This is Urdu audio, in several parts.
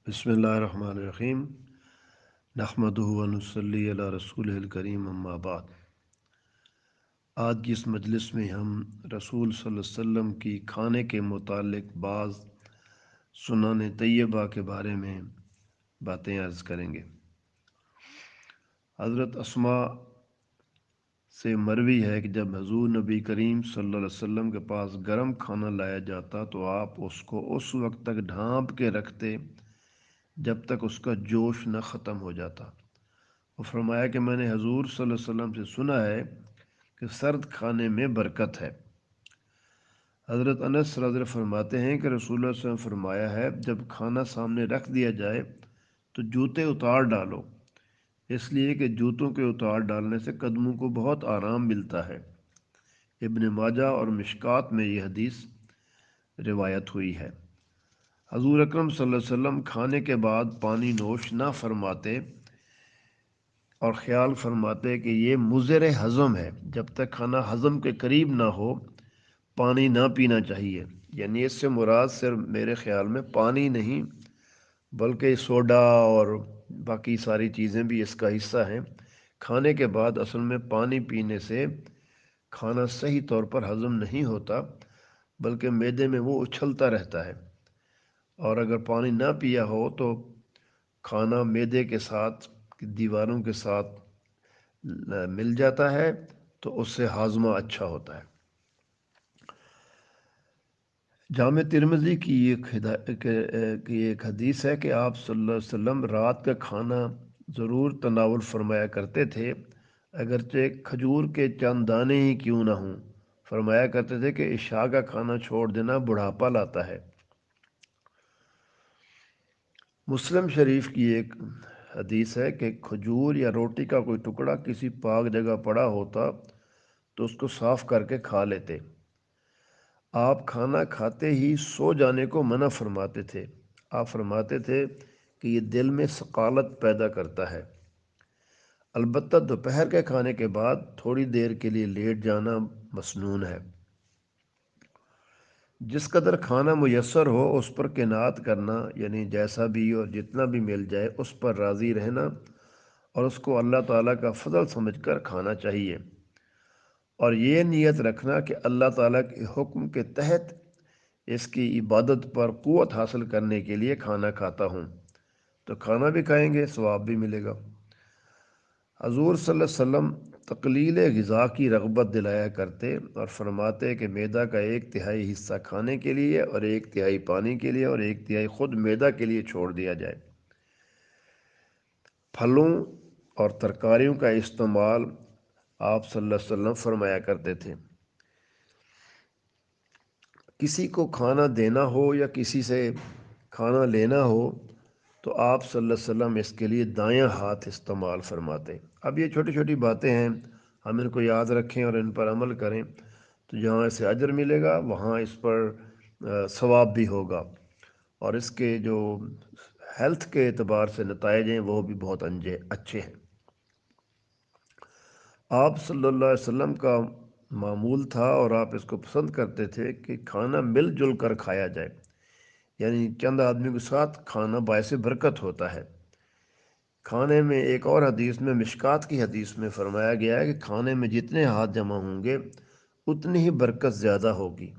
بسم اللہ الرحمن الرحیم نحمدہ و نصلی علی رسول الکریم اما بعد۔ آج کی اس مجلس میں ہم رسول صلی اللہ علیہ وسلم کی کھانے کے متعلق بعض سنن طیبہ کے بارے میں باتیں عرض کریں گے۔ حضرت اسماء سے مروی ہے کہ جب حضور نبی کریم صلی اللہ علیہ وسلم کے پاس گرم کھانا لایا جاتا تو آپ اس کو اس وقت تک ڈھانپ کے رکھتے جب تک اس کا جوش نہ ختم ہو جاتا۔ وہ فرمایا کہ میں نے حضور صلی اللہ علیہ وسلم سے سنا ہے کہ سرد کھانے میں برکت ہے۔ حضرت انس رضی اللہ عنہ فرماتے ہیں کہ رسول اللہ صلی اللہ علیہ وسلم فرمایا ہے جب کھانا سامنے رکھ دیا جائے تو جوتے اتار ڈالو، اس لیے کہ جوتوں کے اتار ڈالنے سے قدموں کو بہت آرام ملتا ہے۔ ابن ماجہ اور مشکات میں یہ حدیث روایت ہوئی ہے۔ حضور اکرم صلی اللہ علیہ وسلم کھانے کے بعد پانی نوش نہ فرماتے اور خیال فرماتے کہ یہ مضر ہضم ہے، جب تک کھانا ہضم کے قریب نہ ہو پانی نہ پینا چاہیے۔ یعنی اس سے مراد صرف میرے خیال میں پانی نہیں بلکہ سوڈا اور باقی ساری چیزیں بھی اس کا حصہ ہیں۔ کھانے کے بعد اصل میں پانی پینے سے کھانا صحیح طور پر ہضم نہیں ہوتا بلکہ معدے میں وہ اچھلتا رہتا ہے، اور اگر پانی نہ پیا ہو تو کھانا معدے کے ساتھ دیواروں کے ساتھ مل جاتا ہے تو اس سے ہاضمہ اچھا ہوتا ہے۔ جامع ترمذی کی ایک حدیث ہے کہ آپ صلی اللہ علیہ وسلم رات کا کھانا ضرور تناول فرمایا کرتے تھے، اگرچہ کھجور کے چند دانے ہی کیوں نہ ہوں۔ فرمایا کرتے تھے کہ عشاء کا کھانا چھوڑ دینا بڑھاپا لاتا ہے۔ مسلم شریف کی ایک حدیث ہے کہ کھجور یا روٹی کا کوئی ٹکڑا کسی پاک جگہ پڑا ہوتا تو اس کو صاف کر کے کھا لیتے۔ آپ کھانا کھاتے ہی سو جانے کو منع فرماتے تھے۔ آپ فرماتے تھے کہ یہ دل میں ثقالت پیدا کرتا ہے۔ البتہ دوپہر کے کھانے کے بعد تھوڑی دیر کے لیے لیٹ جانا مسنون ہے۔ جس قدر کھانا میسر ہو اس پر قناعت کرنا، یعنی جیسا بھی اور جتنا بھی مل جائے اس پر راضی رہنا اور اس کو اللہ تعالیٰ کا فضل سمجھ کر کھانا چاہیے، اور یہ نیت رکھنا کہ اللہ تعالیٰ کے حکم کے تحت اس کی عبادت پر قوت حاصل کرنے کے لیے کھانا کھاتا ہوں، تو کھانا بھی کھائیں گے ثواب بھی ملے گا۔ حضور صلی اللہ علیہ وسلم تقلیل غذا کی رغبت دلایا کرتے اور فرماتے کہ معدہ کا 1/3 حصہ کھانے کے لیے اور 1/3 پانی کے لیے اور 1/3 خود معدہ کے لیے چھوڑ دیا جائے۔ پھلوں اور ترکاریوں کا استعمال آپ صلی اللہ علیہ وسلم فرمایا کرتے تھے۔ کسی کو کھانا دینا ہو یا کسی سے کھانا لینا ہو تو آپ صلی اللہ علیہ وسلم اس کے لیے دایاں ہاتھ استعمال فرماتے۔ اب یہ چھوٹی چھوٹی باتیں ہیں، ہم ان کو یاد رکھیں اور ان پر عمل کریں تو جہاں اسے اجر ملے گا وہاں اس پر ثواب بھی ہوگا، اور اس کے جو ہیلتھ کے اعتبار سے نتائج ہیں وہ بھی بہت اچھے ہیں۔ آپ صلی اللہ علیہ وسلم کا معمول تھا اور آپ اس کو پسند کرتے تھے کہ کھانا مل جل کر کھایا جائے، یعنی چند آدمی کے ساتھ کھانا باعث برکت ہوتا ہے۔ کھانے میں ایک اور حدیث میں، مشکات کی حدیث میں فرمایا گیا ہے کہ کھانے میں جتنے ہاتھ جمع ہوں گے اتنی ہی برکت زیادہ ہوگی۔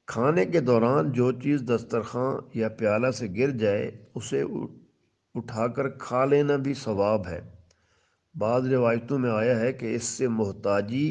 کھانے کے دوران جو چیز دسترخوان یا پیالہ سے گر جائے اسے اٹھا کر کھا لینا بھی ثواب ہے۔ بعض روایتوں میں آیا ہے کہ اس سے محتاجی،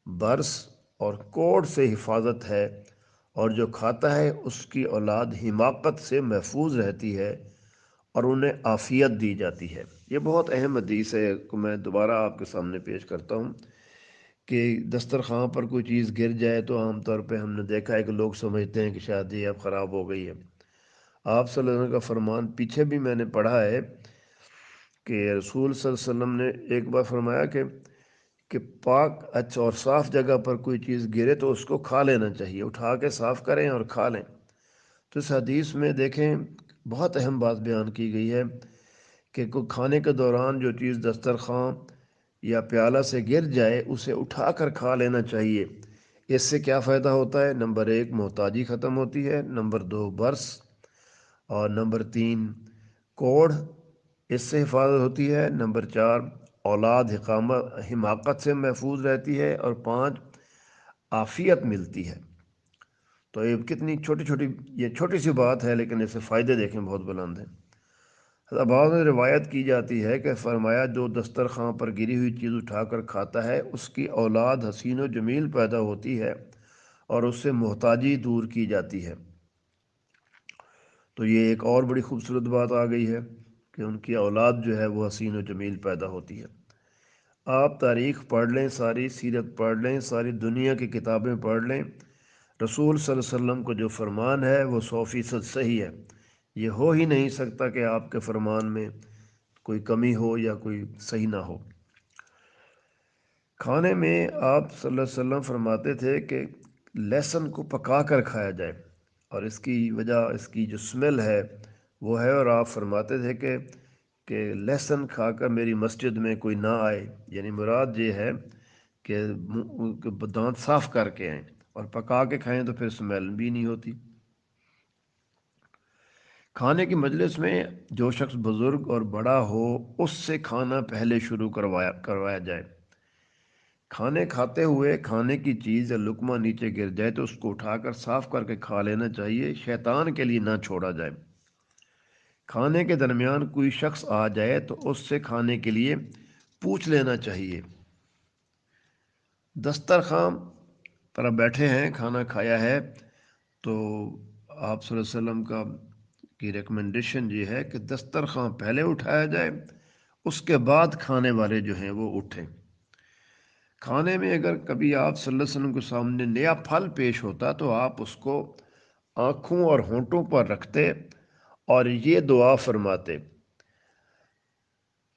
برس اور کوڑ سے حفاظت ہے، اور جو کھاتا ہے اس کی اولاد حماقت سے محفوظ رہتی ہے اور انہیں عافیت دی جاتی ہے۔ یہ بہت اہم حدیث ہے کہ میں دوبارہ آپ کے سامنے پیش کرتا ہوں کہ دسترخوان پر کوئی چیز گر جائے تو عام طور پہ ہم نے دیکھا ہے کہ لوگ سمجھتے ہیں کہ شاید یہ اب خراب ہو گئی ہے۔ آپ صلی اللہ علیہ وسلم کا فرمان پیچھے بھی میں نے پڑھا ہے کہ رسول صلی اللہ علیہ وسلم نے ایک بار فرمایا کہ پاک اچھا اور صاف جگہ پر کوئی چیز گرے تو اس کو کھا لینا چاہیے، اٹھا کے صاف کریں اور کھا لیں۔ تو اس حدیث میں دیکھیں بہت اہم بات بیان کی گئی ہے کہ کوئی کھانے کے دوران جو چیز دسترخوان یا پیالہ سے گر جائے اسے اٹھا کر کھا لینا چاہیے۔ اس سے کیا فائدہ ہوتا ہے؟ نمبر 1 محتاجی ختم ہوتی ہے، نمبر 2 برس اور نمبر 3 کوڑ، اس سے حفاظت ہوتی ہے۔ نمبر 4 اولاد حماقت سے محفوظ رہتی ہے۔ اور 5 عافیت ملتی ہے۔ تو یہ کتنی چھوٹی سی بات ہے، لیکن اس سے فائدے دیکھیں بہت بلند ہیں۔ بعض میں روایت کی جاتی ہے کہ فرمایا جو دسترخوان پر گری ہوئی چیز اٹھا کر کھاتا ہے اس کی اولاد حسین و جمیل پیدا ہوتی ہے اور اس سے محتاجی دور کی جاتی ہے۔ تو یہ ایک اور بڑی خوبصورت بات آ گئی ہے کہ ان کی اولاد جو ہے وہ حسین و جمیل پیدا ہوتی ہے۔ آپ تاریخ پڑھ لیں، ساری سیرت پڑھ لیں، ساری دنیا کی کتابیں پڑھ لیں، رسول صلی اللہ علیہ وسلم کو جو فرمان ہے وہ 100% صحیح ہے۔ یہ ہو ہی نہیں سکتا کہ آپ کے فرمان میں کوئی کمی ہو یا کوئی صحیح نہ ہو۔ کھانے میں آپ صلی اللہ علیہ وسلم فرماتے تھے کہ لہسن کو پکا کر کھایا جائے، اور اس کی وجہ اس کی جو سمیل ہے وہ ہے، اور آپ فرماتے تھے کہ لہسن کھا کر میری مسجد میں کوئی نہ آئے، یعنی مراد یہ ہے کہ دانت صاف کر کے آئیں، اور پکا کے کھائیں تو پھر سمیل بھی نہیں ہوتی۔ کھانے کی مجلس میں جو شخص بزرگ اور بڑا ہو اس سے کھانا پہلے شروع کروایا جائے۔ کھانے کھاتے ہوئے کھانے کی چیز یا لقمہ نیچے گر جائے تو اس کو اٹھا کر صاف کر کے کھا لینا چاہیے، شیطان کے لیے نہ چھوڑا جائے۔ کھانے کے درمیان کوئی شخص آ جائے تو اس سے کھانے کے لیے پوچھ لینا چاہیے۔ دسترخوان پر آپ بیٹھے ہیں، کھانا کھایا ہے، تو آپ صلی اللہ علیہ وسلم کی ریکمنڈیشن یہ ہے کہ دسترخوان پہلے اٹھایا جائے، اس کے بعد کھانے والے جو ہیں وہ اٹھیں۔ کھانے میں اگر کبھی آپ صلی اللہ علیہ وسلم کے سامنے نیا پھل پیش ہوتا تو آپ اس کو آنکھوں اور ہونٹوں پر رکھتے اور یہ دعا فرماتے: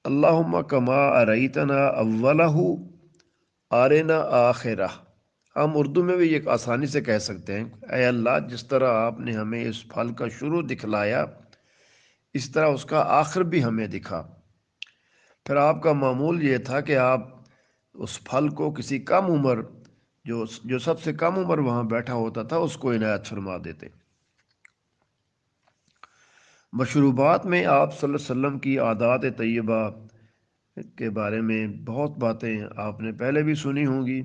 اللہم کما ارایتنا اولہ آرنا آخرہ۔ ہم اردو میں بھی یہ آسانی سے کہہ سکتے ہیں، اے اللہ جس طرح آپ نے ہمیں اس پھل کا شروع دکھلایا اس طرح اس کا آخر بھی ہمیں دکھا۔ پھر آپ کا معمول یہ تھا کہ آپ اس پھل کو کسی کم عمر جو سب سے کم عمر وہاں بیٹھا ہوتا تھا اس کو عنایت فرما دیتے۔ مشروبات میں آپ صلی اللہ علیہ وسلم کی عادات طیبہ کے بارے میں بہت باتیں آپ نے پہلے بھی سنی ہوں گی۔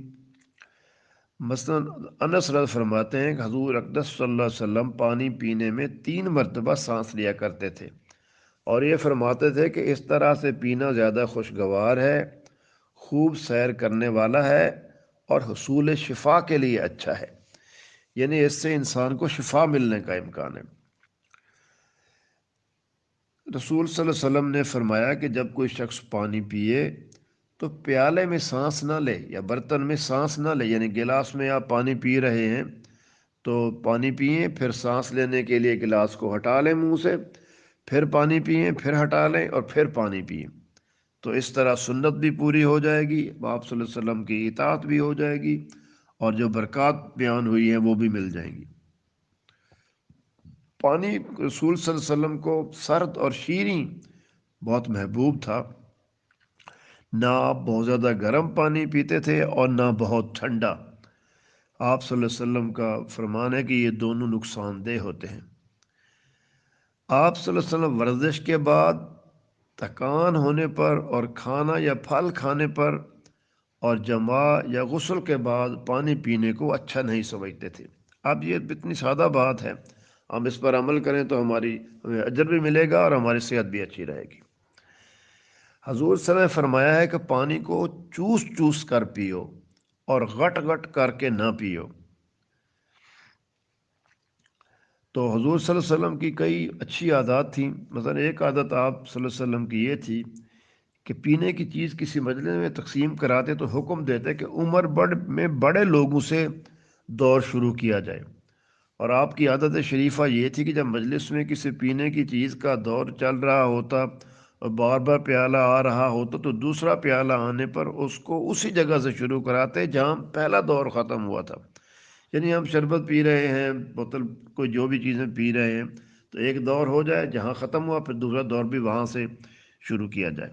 مثلاً انس رضی فرماتے ہیں کہ حضور اقدس صلی اللہ علیہ وسلم پانی پینے میں 3 مرتبہ سانس لیا کرتے تھے، اور یہ فرماتے تھے کہ اس طرح سے پینا زیادہ خوشگوار ہے، خوب سیر کرنے والا ہے اور حصول شفا کے لیے اچھا ہے، یعنی اس سے انسان کو شفا ملنے کا امکان ہے۔ رسول صلی اللہ علیہ وسلم نے فرمایا کہ جب کوئی شخص پانی پیے تو پیالے میں سانس نہ لے یا برتن میں سانس نہ لے، یعنی گلاس میں آپ پانی پی رہے ہیں تو پانی پئیں، پھر سانس لینے کے لیے گلاس کو ہٹا لیں منہ سے، پھر پانی پئیں، پھر ہٹا لیں اور پھر پانی پئیں۔ تو اس طرح سنت بھی پوری ہو جائے گی، آپ صلی اللہ علیہ وسلم کی اطاعت بھی ہو جائے گی، اور جو برکات بیان ہوئی ہیں وہ بھی مل جائیں گی۔ پانی رسول صلی اللہ علیہ وسلم کو سرد اور شیریں بہت محبوب تھا۔ نہ آپ بہت زیادہ گرم پانی پیتے تھے اور نہ بہت ٹھنڈا۔ آپ صلی اللہ علیہ وسلم کا فرمان ہے کہ یہ دونوں نقصان دہ ہوتے ہیں۔ آپ صلی اللہ علیہ وسلم ورزش کے بعد، تھکان ہونے پر اور کھانا یا پھل کھانے پر اور جماع یا غسل کے بعد پانی پینے کو اچھا نہیں سمجھتے تھے۔ اب یہ اتنی سادہ بات ہے، ہم اس پر عمل کریں تو ہمیں اجر بھی ملے گا اور ہماری صحت بھی اچھی رہے گی۔ حضور صلی اللہ علیہ وسلم نے فرمایا ہے کہ پانی کو چوس چوس کر پیو اور غٹ غٹ کر کے نہ پیو۔ تو حضور صلی اللہ علیہ وسلم کی کئی اچھی عادات تھیں۔ مثلا ایک عادت آپ صلی اللہ علیہ وسلم کی یہ تھی کہ پینے کی چیز کسی مجلس میں تقسیم کراتے تو حکم دیتے کہ عمر میں بڑے لوگوں سے دور شروع کیا جائے، اور آپ کی عادت شریفہ یہ تھی کہ جب مجلس میں کسی پینے کی چیز کا دور چل رہا ہوتا اور بار بار پیالہ آ رہا ہوتا تو دوسرا پیالہ آنے پر اس کو اسی جگہ سے شروع کراتے جہاں پہلا دور ختم ہوا تھا۔ یعنی ہم شربت پی رہے ہیں، بوتل کوئی جو بھی چیزیں پی رہے ہیں، تو ایک دور ہو جائے جہاں ختم ہوا پھر دوسرا دور بھی وہاں سے شروع کیا جائے۔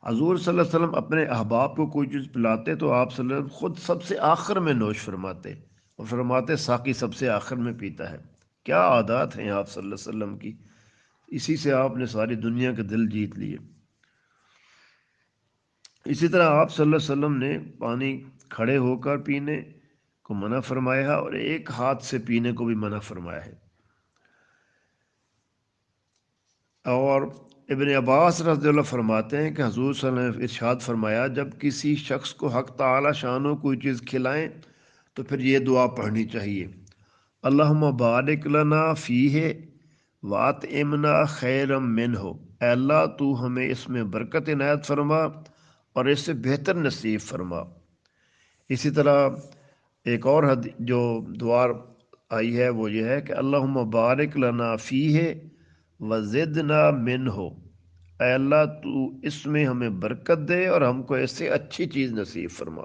حضور صلی اللہ علیہ وسلم اپنے احباب کو کوئی چیز پلاتے تو آپ صلی اللہ علیہ وسلم خود سب سے آخر میں نوش فرماتے، اور فرماتے ساقی سب سے آخر میں پیتا ہے۔ کیا عادات ہیں آپ صلی اللہ علیہ وسلم کی، اسی سے آپ نے ساری دنیا کے دل جیت لیے۔ اسی طرح آپ صلی اللہ علیہ وسلم نے پانی کھڑے ہو کر پینے کو منع فرمایا ہے، اور ایک ہاتھ سے پینے کو بھی منع فرمایا ہے۔ اور ابن عباس رضی اللہ فرماتے ہیں کہ حضور صلی اللہ علیہ وسلم نے ارشاد فرمایا، جب کسی شخص کو حق تعالی شانو کوئی چیز کھلائیں تو پھر یہ دعا پڑھنی چاہیے، اللہم بارک لنا فیہ وَأَطْعِمْنَا خَيْرًا مِّنْهُ، اے اللہ تو ہمیں اس میں برکت عنایت فرما اور اس سے بہتر نصیب فرما۔ اسی طرح ایک اور جو دعا آئی ہے وہ یہ ہے کہ اللہم بارک لنا فیہ وزدنا منہ، اے اللہ تو اس میں ہمیں برکت دے اور ہم کو اس سے اچھی چیز نصیب فرما۔